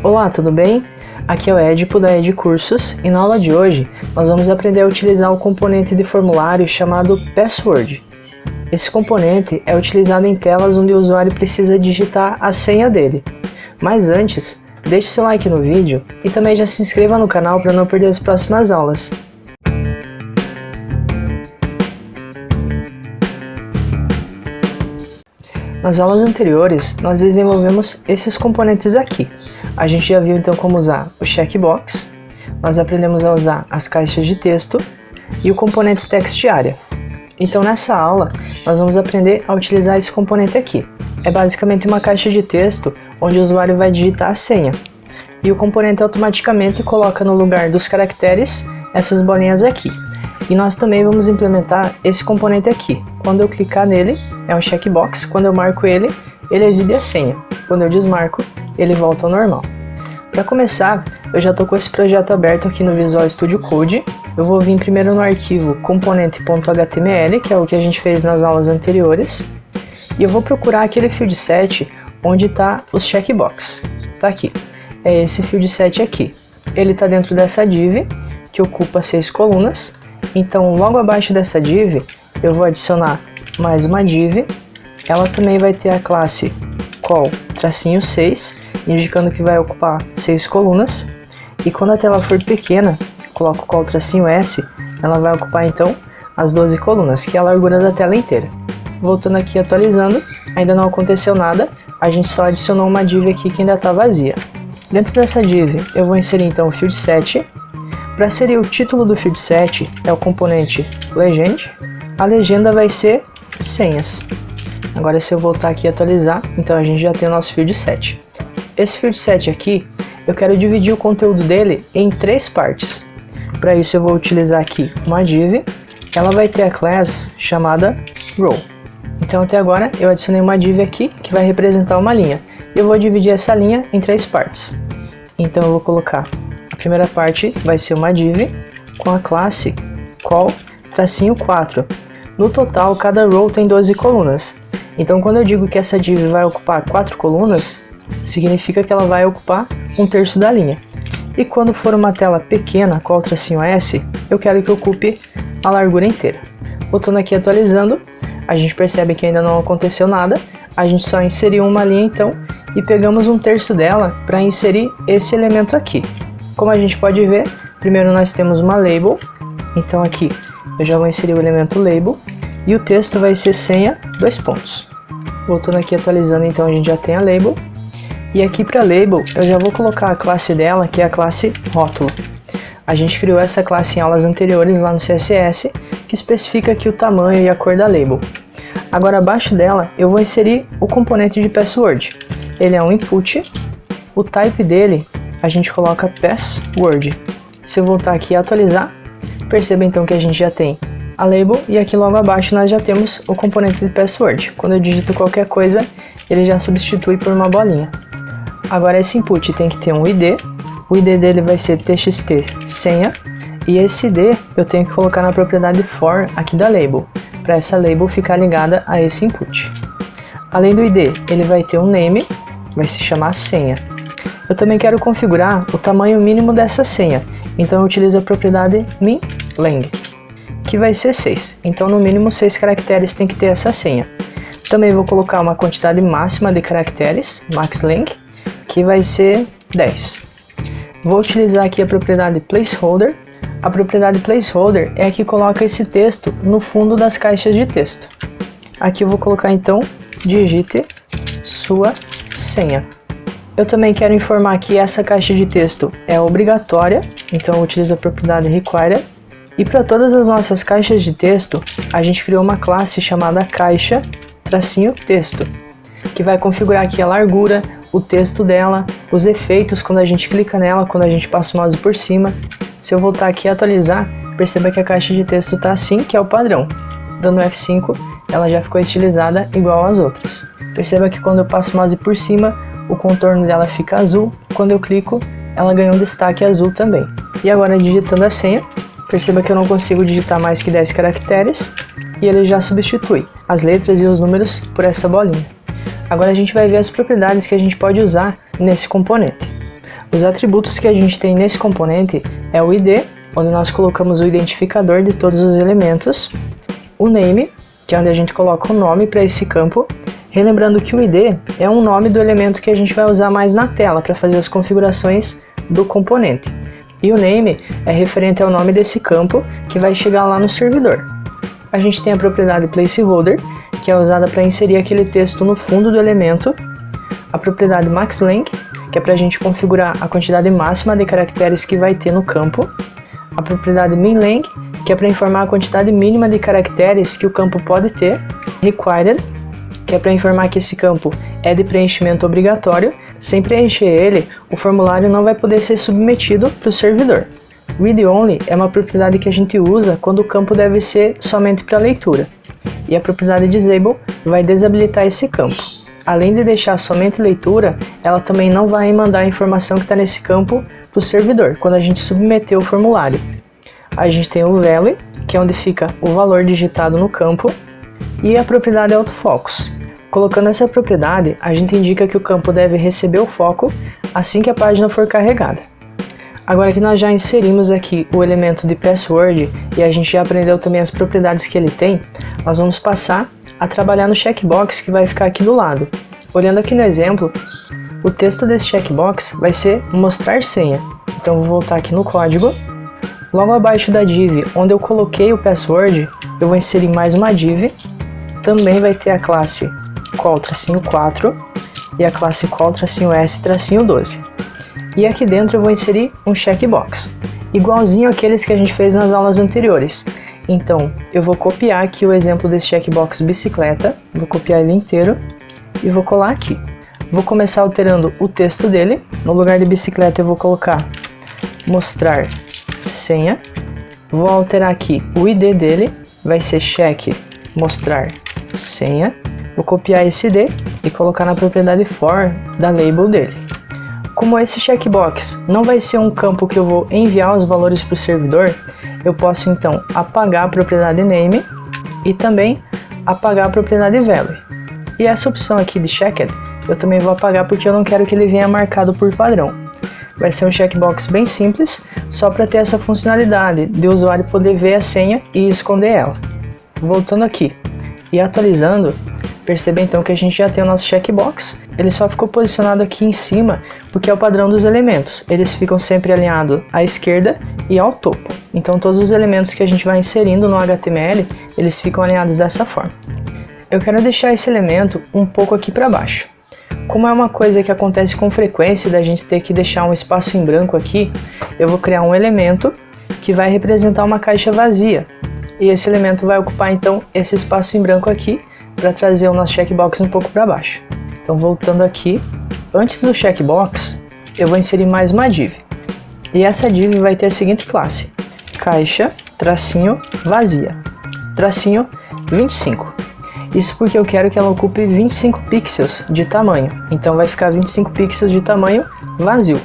Olá, tudo bem? Aqui é o Edipo da Ed Cursos e na aula de hoje nós vamos aprender a utilizar um componente de formulário chamado Password. Esse componente é utilizado em telas onde o usuário precisa digitar a senha dele. Mas antes, deixe seu like no vídeo e também já se inscreva no canal para não perder as próximas aulas. Nas aulas anteriores, nós desenvolvemos esses componentes aqui. A gente já viu então como usar o checkbox, nós aprendemos a usar as caixas de texto e o componente textArea. Então nessa aula, nós vamos aprender a utilizar esse componente aqui. É basicamente uma caixa de texto onde o usuário vai digitar a senha. E o componente automaticamente coloca no lugar dos caracteres essas bolinhas aqui. E nós também vamos implementar esse componente aqui. Quando eu clicar nele, é um checkbox, quando eu marco ele, ele exibe a senha. Quando eu desmarco, ele volta ao normal. Para começar, eu já estou com esse projeto aberto aqui no Visual Studio Code. Eu vou vir primeiro no arquivo componente.html, que é o que a gente fez nas aulas anteriores. E eu vou procurar aquele field set onde está os checkbox. Está aqui. É esse field set aqui. Ele está dentro dessa div, que ocupa 6 colunas. Então, logo abaixo dessa div, eu vou adicionar mais uma div. Ela também vai ter a classe call-6, indicando que vai ocupar 6 colunas. E quando a tela for pequena, coloco o call-s, ela vai ocupar então as 12 colunas, que é a largura da tela inteira. Voltando aqui, atualizando, ainda não aconteceu nada, a gente só adicionou uma div aqui que ainda está vazia. Dentro dessa div, eu vou inserir então o field set. Para inserir o título do field set, é o componente legend. A legenda vai ser senhas. Agora, se eu voltar aqui e atualizar, então a gente já tem o nosso field set. Esse field set aqui, eu quero dividir o conteúdo dele em 3 partes. Para isso, eu vou utilizar aqui uma div. Ela vai ter a class chamada row. Então, até agora, eu adicionei uma div aqui que vai representar uma linha. Eu vou dividir essa linha em 3 partes. Então, eu vou colocar a primeira parte vai ser uma div com a classe call-4. No total, cada row tem 12 colunas. Então, quando eu digo que essa div vai ocupar 4 colunas, significa que ela vai ocupar 1/3 da linha. E quando for uma tela pequena, call-s, eu quero que ocupe a largura inteira. Voltando aqui atualizando, a gente percebe que ainda não aconteceu nada. A gente só inseriu uma linha então e pegamos 1/3 dela para inserir esse elemento aqui. Como a gente pode ver, primeiro nós temos uma label. Então aqui eu já vou inserir o elemento label e o texto vai ser senha, 2 pontos. Voltando aqui atualizando, então a gente já tem a label. E aqui para label eu já vou colocar a classe dela, que é a classe rótulo. A gente criou essa classe em aulas anteriores lá no CSS, que especifica aqui o tamanho e a cor da label. Agora abaixo dela eu vou inserir o componente de password. Ele é um input, o type dele a gente coloca password. Se eu voltar aqui e atualizar, perceba então que a gente já tem a label e aqui logo abaixo nós já temos o componente de password. Quando eu digito qualquer coisa, ele já substitui por uma bolinha. Agora esse input tem que ter um ID, o ID dele vai ser txt senha e esse ID eu tenho que colocar na propriedade for aqui da label, para essa label ficar ligada a esse input. Além do ID, ele vai ter um name, vai se chamar senha. Eu também quero configurar o tamanho mínimo dessa senha, então eu utilizo a propriedade min_lang, que vai ser 6. Então no mínimo 6 caracteres tem que ter essa senha. Também vou colocar uma quantidade máxima de caracteres, maxlang, que vai ser 10. Vou utilizar aqui a propriedade placeholder. A propriedade placeholder é a que coloca esse texto no fundo das caixas de texto. Aqui eu vou colocar então, digite sua senha. Eu também quero informar que essa caixa de texto é obrigatória, então eu utilizo a propriedade require. E para todas as nossas caixas de texto, a gente criou uma classe chamada caixa-texto, que vai configurar aqui a largura, o texto dela, os efeitos quando a gente clica nela, quando a gente passa o mouse por cima. Se eu voltar aqui e atualizar, perceba que a caixa de texto está assim, que é o padrão. Dando F5, ela já ficou estilizada igual às outras. Perceba que quando eu passo o mouse por cima, o contorno dela fica azul, quando eu clico, ela ganha um destaque azul também. E agora digitando a senha, perceba que eu não consigo digitar mais que 10 caracteres, e ele já substitui as letras e os números por essa bolinha. Agora a gente vai ver as propriedades que a gente pode usar nesse componente. Os atributos que a gente tem nesse componente é o ID, onde nós colocamos o identificador de todos os elementos, o name, que é onde a gente coloca o nome para esse campo, relembrando que o ID é um nome do elemento que a gente vai usar mais na tela para fazer as configurações do componente. E o name é referente ao nome desse campo que vai chegar lá no servidor. A gente tem a propriedade placeholder, que é usada para inserir aquele texto no fundo do elemento, a propriedade maxLength, que é para a gente configurar a quantidade máxima de caracteres que vai ter no campo, a propriedade minLength, que é para informar a quantidade mínima de caracteres que o campo pode ter, required, que é para informar que esse campo é de preenchimento obrigatório. Sem preencher ele, o formulário não vai poder ser submetido para o servidor. Read-only é uma propriedade que a gente usa quando o campo deve ser somente para leitura. E a propriedade disable vai desabilitar esse campo. Além de deixar somente leitura, ela também não vai mandar a informação que está nesse campo para o servidor, quando a gente submeter o formulário. A gente tem o value, que é onde fica o valor digitado no campo, e a propriedade autofocus. Colocando essa propriedade, a gente indica que o campo deve receber o foco assim que a página for carregada. Agora que nós já inserimos aqui o elemento de password e a gente já aprendeu também as propriedades que ele tem, nós vamos passar a trabalhar no checkbox que vai ficar aqui do lado. Olhando aqui no exemplo, o texto desse checkbox vai ser mostrar senha. Então vou voltar aqui no código. Logo abaixo da div onde eu coloquei o password, eu vou inserir mais uma div. Também vai ter a classe call-4 e a classe call-s-12. E aqui dentro eu vou inserir um checkbox, igualzinho àqueles que a gente fez nas aulas anteriores. Então, eu vou copiar aqui o exemplo desse checkbox bicicleta, vou copiar ele inteiro e vou colar aqui. Vou começar alterando o texto dele. No lugar de bicicleta eu vou colocar mostrar senha. Vou alterar aqui o ID dele, vai ser check mostrar senha. Vou copiar esse ID e colocar na propriedade for da label dele. Como esse checkbox não vai ser um campo que eu vou enviar os valores para o servidor, eu posso então apagar a propriedade name e também apagar a propriedade value. E essa opção aqui de checked eu também vou apagar porque eu não quero que ele venha marcado por padrão. Vai ser um checkbox bem simples, só para ter essa funcionalidade de o usuário poder ver a senha e esconder ela. Voltando aqui e atualizando, perceba então que a gente já tem o nosso checkbox. Ele só ficou posicionado aqui em cima porque é o padrão dos elementos. Eles ficam sempre alinhados à esquerda e ao topo. Então todos os elementos que a gente vai inserindo no HTML, eles ficam alinhados dessa forma. Eu quero deixar esse elemento um pouco aqui para baixo. Como é uma coisa que acontece com frequência da gente ter que deixar um espaço em branco aqui, eu vou criar um elemento que vai representar uma caixa vazia. E esse elemento vai ocupar então esse espaço em branco aqui para trazer o nosso checkbox um pouco para baixo. Então voltando aqui, antes do checkbox, eu vou inserir mais uma div. E essa div vai ter a seguinte classe: caixa, tracinho, vazia, tracinho 25. Isso porque eu quero que ela ocupe 25 pixels de tamanho. Então vai ficar 25 pixels de tamanho vazio.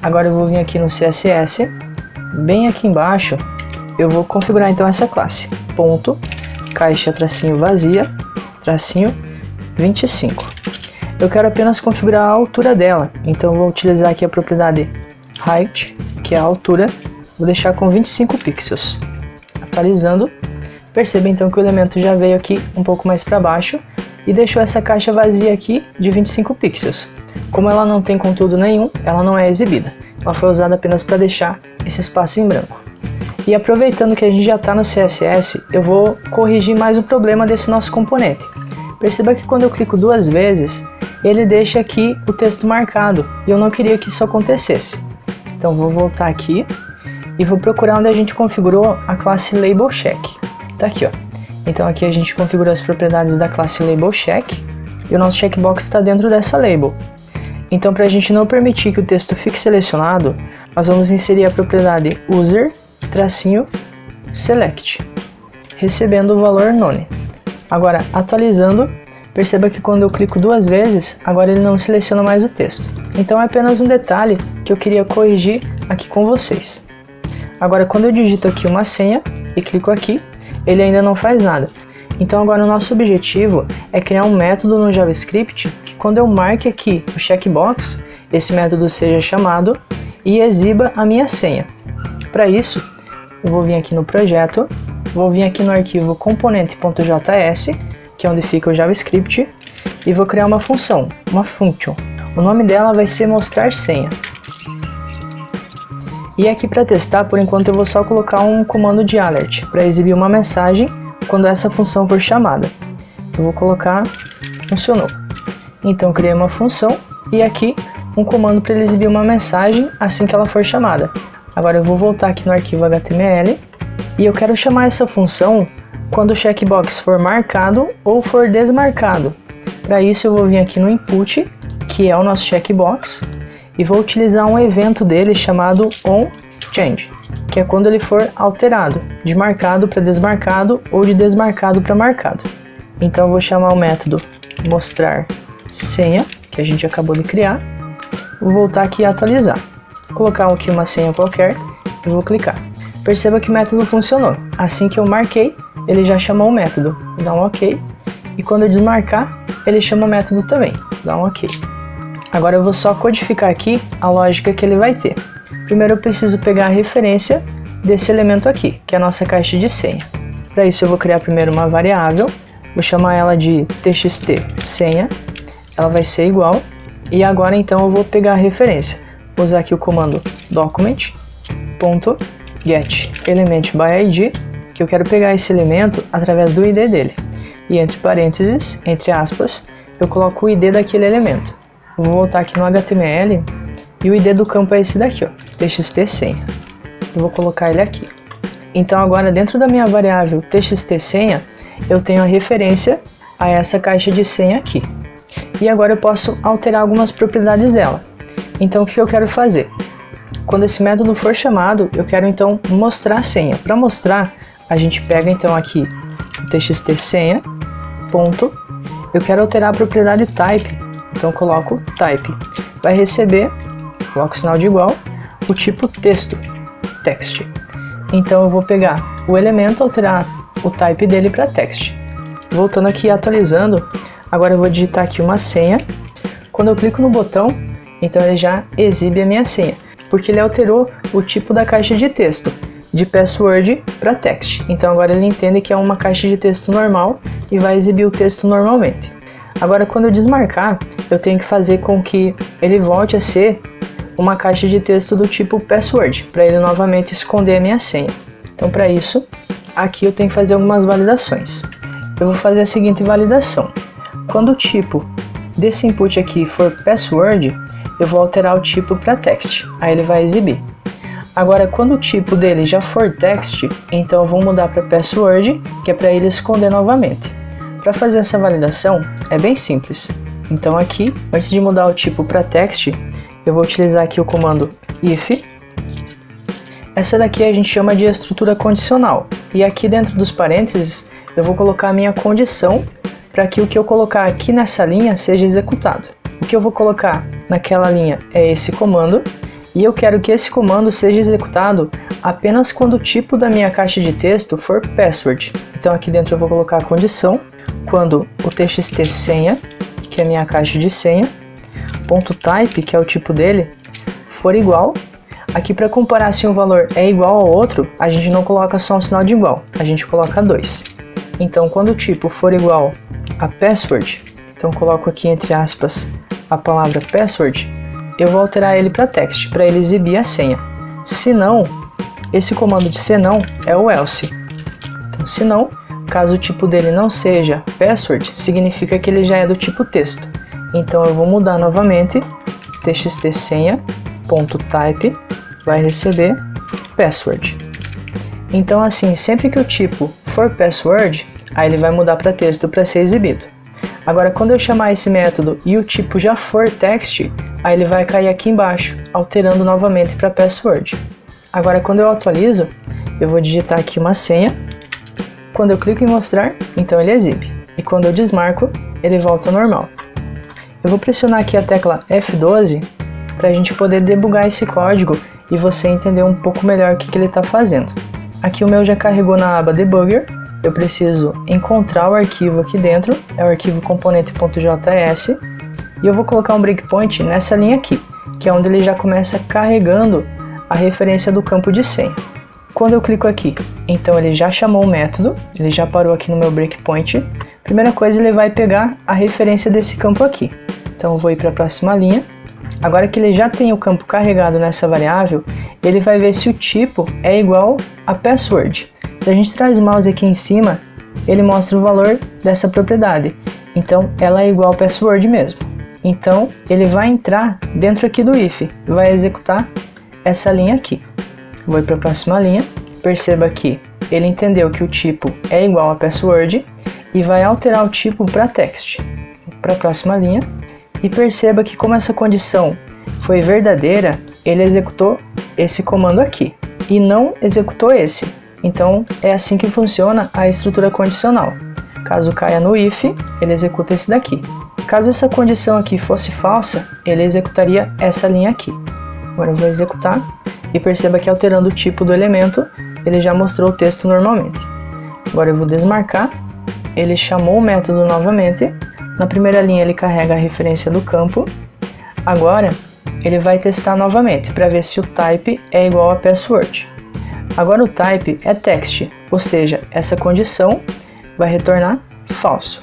Agora eu vou vir aqui no CSS, bem aqui embaixo, eu vou configurar então essa classe. Ponto, caixa, tracinho, vazia, tracinho 25. Eu quero apenas configurar a altura dela, então eu vou utilizar aqui a propriedade height, que é a altura, vou deixar com 25 pixels. Atualizando, perceba então que o elemento já veio aqui um pouco mais para baixo e deixou essa caixa vazia aqui de 25 pixels. Como ela não tem conteúdo nenhum, ela não é exibida. Ela foi usada apenas para deixar esse espaço em branco. E aproveitando que a gente já está no CSS, eu vou corrigir mais um problema desse nosso componente. Perceba que quando eu clico duas vezes, ele deixa aqui o texto marcado, e eu não queria que isso acontecesse. Então vou voltar aqui e vou procurar onde a gente configurou a classe labelCheck. Tá aqui, ó. Então aqui a gente configurou as propriedades da classe labelCheck e o nosso checkbox está dentro dessa label. Então para a gente não permitir que o texto fique selecionado, nós vamos inserir a propriedade user-select, recebendo o valor none. Agora, atualizando, perceba que quando eu clico duas vezes, agora ele não seleciona mais o texto. Então é apenas um detalhe que eu queria corrigir aqui com vocês. Agora, quando eu digito aqui uma senha e clico aqui, ele ainda não faz nada. Então agora o nosso objetivo é criar um método no JavaScript que quando eu marque aqui o checkbox, esse método seja chamado e exiba a minha senha. Para isso, eu vou vir aqui no projeto, vou vir aqui no arquivo componente.js, que é onde fica o JavaScript, e vou criar uma função, uma function. O nome dela vai ser mostrar senha. E aqui para testar, por enquanto eu vou só colocar um comando de alert, para exibir uma mensagem quando essa função for chamada. Eu vou colocar funcionou. Então criei uma função e aqui um comando para ele exibir uma mensagem assim que ela for chamada. Agora eu vou voltar aqui no arquivo HTML e eu quero chamar essa função quando o checkbox for marcado ou for desmarcado. Para isso eu vou vir aqui no input, que é o nosso checkbox, e vou utilizar um evento dele chamado onChange, que é quando ele for alterado, de marcado para desmarcado ou de desmarcado para marcado. Então eu vou chamar o método mostrar senha, que a gente acabou de criar. Vou voltar aqui e atualizar. Vou colocar aqui uma senha qualquer e vou clicar. Perceba que o método funcionou. Assim que eu marquei, ele já chamou o método. Vou dar um OK. E quando eu desmarcar, ele chama o método também. Dá um OK. Agora eu vou só codificar aqui a lógica que ele vai ter. Primeiro eu preciso pegar a referência desse elemento aqui, que é a nossa caixa de senha. Para isso eu vou criar primeiro uma variável. Vou chamar ela de txt senha. Ela vai ser igual. E agora então eu vou pegar a referência. Vou usar aqui o comando document.getElementById, que eu quero pegar esse elemento através do ID dele. E entre parênteses, entre aspas, eu coloco o ID daquele elemento. Eu vou voltar aqui no HTML e o ID do campo é esse daqui, ó, txt senha. Eu vou colocar ele aqui. Então agora dentro da minha variável txt senha, eu tenho a referência a essa caixa de senha aqui. E agora eu posso alterar algumas propriedades dela. Então o que eu quero fazer? Quando esse método for chamado, eu quero então mostrar a senha. Para mostrar, a gente pega então aqui o txt senha, ponto. Eu quero alterar a propriedade type, então eu coloco type. Vai receber, coloco o sinal de igual, o tipo texto, text. Então eu vou pegar o elemento, alterar o type dele para text. Voltando aqui e atualizando, agora eu vou digitar aqui uma senha. Quando eu clico no botão, então ele já exibe a minha senha, porque ele alterou o tipo da caixa de texto, de password para text. Então agora ele entende que é uma caixa de texto normal e vai exibir o texto normalmente. Agora quando eu desmarcar, eu tenho que fazer com que ele volte a ser uma caixa de texto do tipo password, para ele novamente esconder a minha senha. Então para isso, aqui eu tenho que fazer algumas validações. Eu vou fazer a seguinte validação. Quando o tipo desse input aqui for password, eu vou alterar o tipo para text, aí ele vai exibir. Agora, quando o tipo dele já for text, então eu vou mudar para password, que é para ele esconder novamente. Para fazer essa validação, é bem simples. Então aqui, antes de mudar o tipo para text, eu vou utilizar aqui o comando if. Essa daqui a gente chama de estrutura condicional. E aqui dentro dos parênteses, eu vou colocar a minha condição para que o que eu colocar aqui nessa linha seja executado. O que eu vou colocar naquela linha é esse comando, e eu quero que esse comando seja executado apenas quando o tipo da minha caixa de texto for password. Então aqui dentro eu vou colocar a condição, quando o txt senha, que é a minha caixa de senha, ponto .type, que é o tipo dele, for igual. Aqui para comparar se um valor é igual ao outro, a gente não coloca só um sinal de igual, a gente coloca 2. Então quando o tipo for igual a password, então coloco aqui entre aspas a palavra password, eu vou alterar ele para text, para ele exibir a senha. Se não, esse comando de se não é o else. Então se não, caso o tipo dele não seja password, significa que ele já é do tipo texto. Então eu vou mudar novamente, txt senha.type vai receber password. Então assim, sempre que o tipo for password, aí ele vai mudar para texto para ser exibido. Agora quando eu chamar esse método e o tipo já for text, aí ele vai cair aqui embaixo, alterando novamente para password. Agora quando eu atualizo, eu vou digitar aqui uma senha. Quando eu clico em mostrar, então ele exibe. E quando eu desmarco, ele volta ao normal. Eu vou pressionar aqui a tecla F12 para a gente poder debugar esse código e você entender um pouco melhor o que ele está fazendo. Aqui o meu já carregou na aba Debugger. Eu preciso encontrar o arquivo aqui dentro, é o arquivo componente.js, e eu vou colocar um breakpoint nessa linha aqui, que é onde ele já começa carregando a referência do campo de senha. Quando eu clico aqui, então ele já chamou o método, ele já parou aqui no meu breakpoint. Primeira coisa, ele vai pegar a referência desse campo aqui. Então eu vou ir para a próxima linha. Agora que ele já tem o campo carregado nessa variável, ele vai ver se o tipo é igual a password. Se a gente traz o mouse aqui em cima, ele mostra o valor dessa propriedade. Então ela é igual a password mesmo. Então ele vai entrar dentro aqui do if, vai executar essa linha aqui. Vou ir para a próxima linha. Perceba que ele entendeu que o tipo é igual a password e vai alterar o tipo para text. Para a próxima linha. E perceba que como essa condição foi verdadeira, ele executou esse comando aqui e não executou esse. Então é assim que funciona a estrutura condicional. Caso caia no if, ele executa esse daqui. Caso essa condição aqui fosse falsa, ele executaria essa linha aqui. Agora eu vou executar e perceba que alterando o tipo do elemento, ele já mostrou o texto normalmente. Agora eu vou desmarcar, ele chamou o método novamente. Na primeira linha ele carrega a referência do campo. Agora ele vai testar novamente para ver se o type é igual a password. Agora o type é text, ou seja, essa condição vai retornar falso.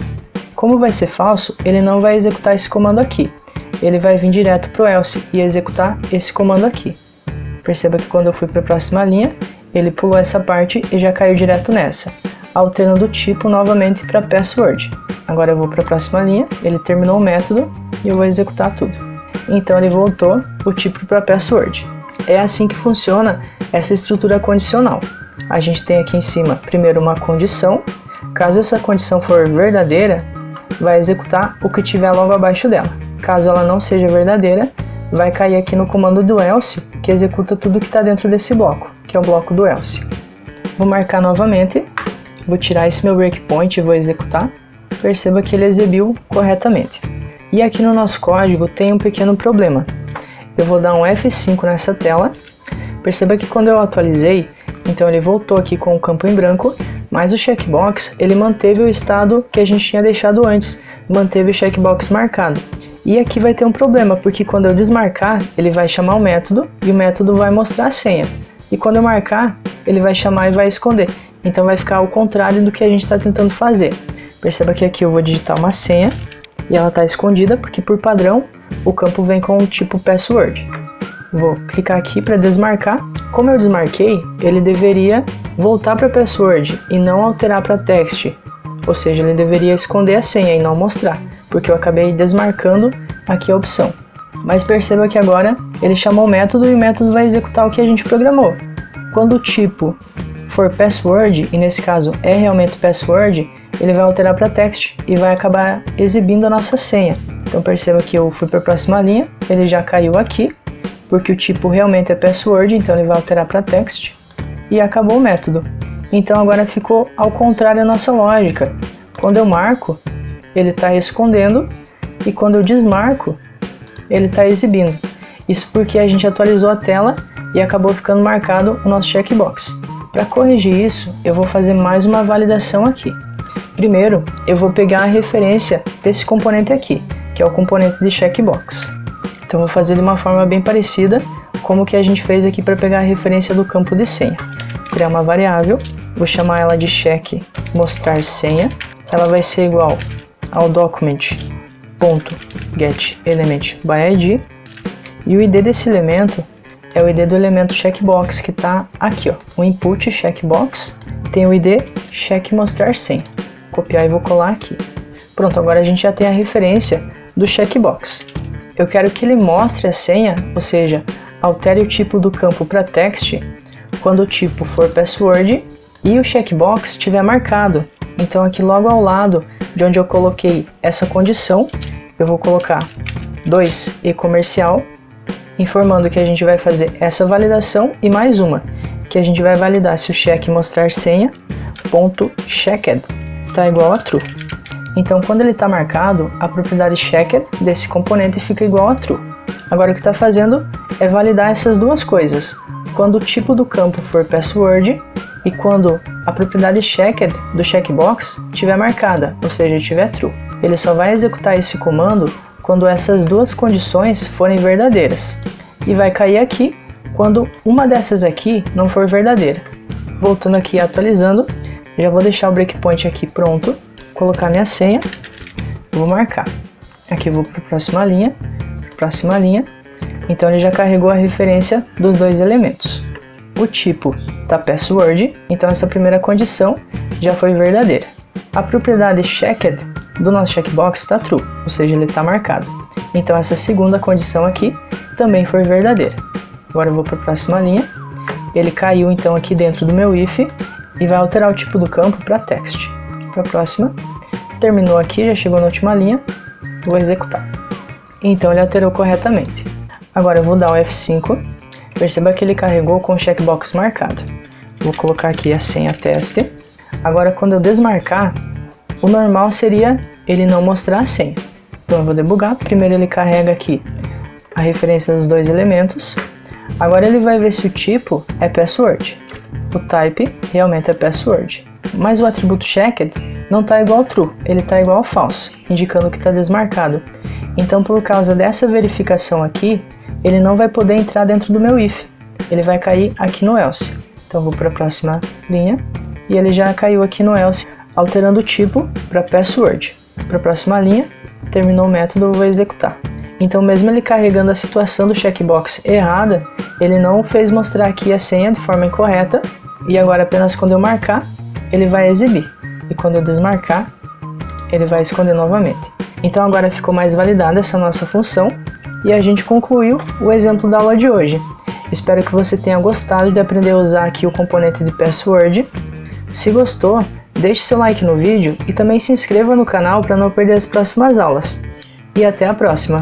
Como vai ser falso, ele não vai executar esse comando aqui. Ele vai vir direto para o else e executar esse comando aqui. Perceba que quando eu fui para a próxima linha, ele pulou essa parte e já caiu direto nessa, alterando o tipo novamente para password. Agora eu vou para a próxima linha, ele terminou o método e eu vou executar tudo. Então ele voltou o tipo para password. É assim que funciona essa estrutura condicional. A gente tem aqui em cima, primeiro uma condição. Caso essa condição for verdadeira, vai executar o que tiver logo abaixo dela. Caso ela não seja verdadeira, vai cair aqui no comando do else, que executa tudo que está dentro desse bloco, que é o bloco do else. Vou marcar novamente, vou tirar esse meu breakpoint e vou executar. Perceba que ele exibiu corretamente. E aqui no nosso código tem um pequeno problema. Eu vou dar um F5 nessa tela. Perceba que quando eu atualizei, então ele voltou aqui com o campo em branco, mas o checkbox ele manteve o estado que a gente tinha deixado antes, manteve o checkbox marcado. E aqui vai ter um problema, porque quando eu desmarcar, ele vai chamar o método e o método vai mostrar a senha. E quando eu marcar, ele vai chamar e vai esconder. Então vai ficar ao contrário do que a gente está tentando fazer. Perceba que aqui eu vou digitar uma senha e ela está escondida porque por padrão o campo vem com o tipo password. Vou clicar aqui para desmarcar. Como eu desmarquei, ele deveria voltar para password e não alterar para text. Ou seja, ele deveria esconder a senha e não mostrar, porque eu acabei desmarcando aqui a opção. Mas perceba que agora ele chamou o método e o método vai executar o que a gente programou. Quando o tipo for password, e nesse caso é realmente password, ele vai alterar para text e vai acabar exibindo a nossa senha. Então perceba que eu fui para a próxima linha, ele já caiu aqui, porque o tipo realmente é password, então ele vai alterar para text e acabou o método. Então agora ficou ao contrário a nossa lógica. Quando eu marco, ele está escondendo e quando eu desmarco, ele está exibindo. Isso porque a gente atualizou a tela e acabou ficando marcado o nosso checkbox. Para corrigir isso, eu vou fazer mais uma validação aqui. Primeiro, eu vou pegar a referência desse componente aqui, que é o componente de checkbox. Então vou fazer de uma forma bem parecida como que a gente fez aqui para pegar a referência do campo de senha. Criar uma variável, vou chamar ela de check mostrar senha. Ela vai ser igual ao document.getElementById e o ID desse elemento é o ID do elemento checkbox que está aqui, ó, o input checkbox tem o ID check mostrar senha. Copiar e vou colar aqui. Pronto, agora a gente já tem a referência do checkbox. Eu quero que ele mostre a senha, ou seja, altere o tipo do campo para text quando o tipo for password e o checkbox estiver marcado. Então aqui logo ao lado de onde eu coloquei essa condição, eu vou colocar 2 e comercial, informando que a gente vai fazer essa validação e mais uma, que a gente vai validar se o check mostrar senha ponto checked está igual a true. Então quando ele está marcado, a propriedade checked desse componente fica igual a true. Agora o que está fazendo é validar essas duas coisas, quando o tipo do campo for password e quando a propriedade checked do checkbox estiver marcada, ou seja, estiver true. Ele só vai executar esse comando quando essas duas condições forem verdadeiras. E vai cair aqui quando uma dessas aqui não for verdadeira. Voltando aqui e atualizando, já vou deixar o breakpoint aqui pronto, colocar minha senha, vou marcar. Aqui eu vou para a próxima linha, então ele já carregou a referência dos dois elementos. O tipo está password, então essa primeira condição já foi verdadeira. A propriedade checked do nosso checkbox está true, ou seja, ele está marcado. Então essa segunda condição aqui também foi verdadeira. Agora eu vou para a próxima linha, ele caiu então aqui dentro do meu if e vai alterar o tipo do campo para text. Para a próxima, terminou aqui, já chegou na última linha, vou executar. Então ele alterou corretamente. Agora eu vou dar o F5, perceba que ele carregou com o checkbox marcado. Vou colocar aqui a senha teste. Agora quando eu desmarcar, o normal seria ele não mostrar a senha. Então eu vou debugar, primeiro ele carrega aqui a referência dos dois elementos. Agora ele vai ver se o tipo é password. O type realmente é password. Mas o atributo checked não está igual ao true, ele está igual ao false, indicando que está desmarcado. Então por causa dessa verificação aqui, ele não vai poder entrar dentro do meu if. Ele vai cair aqui no else. Então vou para a próxima linha e ele já caiu aqui no else, alterando o tipo para password. Para a próxima linha, terminou o método, eu vou executar. Então mesmo ele carregando a situação do checkbox errada, ele não fez mostrar aqui a senha de forma incorreta, e agora apenas quando eu marcar, ele vai exibir, e quando eu desmarcar, ele vai esconder novamente. Então agora ficou mais validada essa nossa função, e a gente concluiu o exemplo da aula de hoje. Espero que você tenha gostado de aprender a usar aqui o componente de password. Se gostou, deixe seu like no vídeo e também se inscreva no canal para não perder as próximas aulas. E até a próxima!